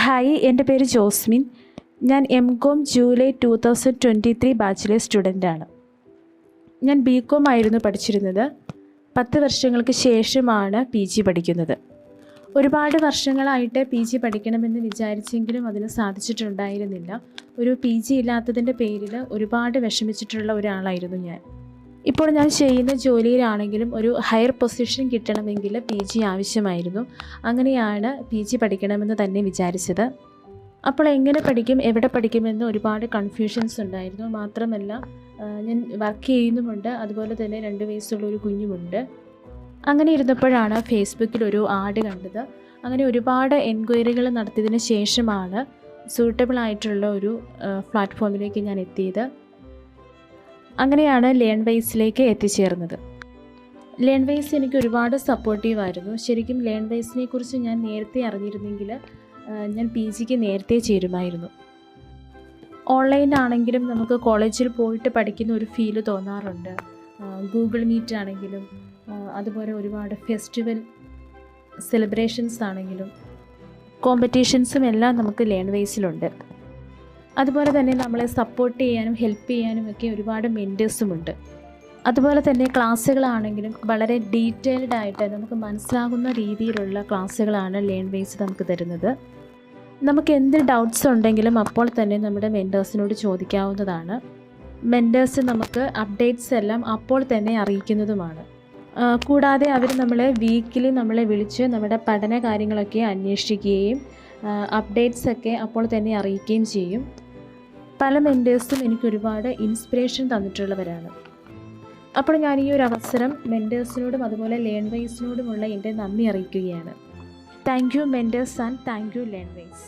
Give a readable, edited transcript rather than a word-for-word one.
Hi, എൻ്റെ പേര് ജോസ്മിൻ. ഞാൻ എം.കോം ജൂലൈ 2023 ബാച്ചിലെ സ്റ്റുഡൻ്റാണ്. ഞാൻ ബി.കോം ആയിരുന്നു പഠിച്ചിരുന്നത്. 10 വർഷങ്ങൾക്ക് ശേഷമാണ് PG പഠിക്കുന്നത്. ഒരുപാട് വർഷങ്ങളായിട്ട് PG പഠിക്കണമെന്ന് വിചാരിച്ചെങ്കിലും അതിന് സാധിച്ചിട്ടുണ്ടായിരുന്നില്ല. ഒരു PG ഇല്ലാത്തതിൻ്റെ പേരിൽ ഒരുപാട് വിഷമിച്ചിട്ടുള്ള ഒരാളായിരുന്നു ഞാൻ. ഇപ്പോൾ ഞാൻ ചെയ്യുന്ന ജോലിയിലാണെങ്കിലും ഒരു ഹയർ പൊസിഷൻ കിട്ടണമെങ്കിൽ PG ആവശ്യമായിരുന്നു. അങ്ങനെയാണ് PG പഠിക്കണമെന്ന് തന്നെ വിചാരിച്ചത്. അപ്പോൾ എങ്ങനെ പഠിക്കും, എവിടെ പഠിക്കുമെന്ന് ഒരുപാട് കൺഫ്യൂഷൻസ് ഉണ്ടായിരുന്നു. മാത്രമല്ല ഞാൻ വർക്ക് ചെയ്യുന്നുമുണ്ട്, അതുപോലെ തന്നെ 2 വയസ്സുള്ള ഒരു കുഞ്ഞുമുണ്ട്. അങ്ങനെ ഇരുന്നപ്പോഴാണ് ഫേസ്ബുക്കിൽ ഒരു ആഡ് കണ്ടത്. അങ്ങനെ ഒരുപാട് എൻക്വയറികൾ നടത്തിയതിന് ശേഷമാണ് സൂട്ടബിൾ ആയിട്ടുള്ള ഒരു പ്ലാറ്റ്ഫോമിലേക്ക് ഞാൻ എത്തിയത്. അങ്ങനെയാണ് ലേൺവൈസിലേക്ക് എത്തിച്ചേർന്നത്. ലേൺവൈസ് എനിക്ക് ഒരുപാട് സപ്പോർട്ടീവായിരുന്നു. ശരിക്കും ലേൺവൈസിനെ കുറിച്ച് ഞാൻ നേരത്തെ അറിഞ്ഞിരുന്നെങ്കിൽ ഞാൻ PGക്ക് നേരത്തെ ചേരുമായിരുന്നു. ഓൺലൈനാണെങ്കിലും നമുക്ക് കോളേജിൽ പോയിട്ട് പഠിക്കുന്ന ഒരു ഫീല് തോന്നാറുണ്ട്. ഗൂഗിൾ മീറ്റ് ആണെങ്കിലും അതുപോലെ ഒരുപാട് ഫെസ്റ്റിവൽ സെലിബ്രേഷൻസ് ആണെങ്കിലും കോമ്പറ്റീഷൻസും എല്ലാം നമുക്ക് ലേൺവൈസിലുണ്ട്. അതുപോലെ തന്നെ നമ്മളെ സപ്പോർട്ട് ചെയ്യാനും ഹെൽപ്പ് ചെയ്യാനും ഒക്കെ ഒരുപാട് മെൻറ്റേഴ്സുമുണ്ട്. അതുപോലെ തന്നെ ക്ലാസ്സുകളാണെങ്കിലും വളരെ ഡീറ്റെയിൽഡ് ആയിട്ട് നമുക്ക് മനസ്സിലാകുന്ന രീതിയിലുള്ള ക്ലാസ്സുകളാണ് ലേൺവൈസ് നമുക്ക് തരുന്നത്. നമുക്ക് എന്ത് ഡൗട്ട്സ് ഉണ്ടെങ്കിലും അപ്പോൾ തന്നെ നമ്മുടെ മെൻറ്റേഴ്സിനോട് ചോദിക്കാവുന്നതാണ്. മെൻറ്റേഴ്സ് നമുക്ക് അപ്ഡേറ്റ്സ് എല്ലാം അപ്പോൾ തന്നെ അറിയിക്കുന്നതുമാണ്. കൂടാതെ അവർ നമ്മളെ വിളിച്ച് നമ്മുടെ പഠന കാര്യങ്ങളൊക്കെ അന്വേഷിക്കുകയും അപ്ഡേറ്റ്സൊക്കെ അപ്പോൾ തന്നെ അറിയിക്കുകയും ചെയ്യും. പല മെൻറ്റേഴ്സും എനിക്ക് ഒരുപാട് ഇൻസ്പിറേഷൻ തന്നിട്ടുള്ളവരാണ്. അപ്പോൾ ഞാൻ ഈ ഒരു അവസരം മെൻറ്റേഴ്സിനോടും അതുപോലെ ലേൺവൈസിനോടുമുള്ള എൻ്റെ നന്ദി അറിയിക്കുകയാണ്. Thank you mentors and thank you Learnwise.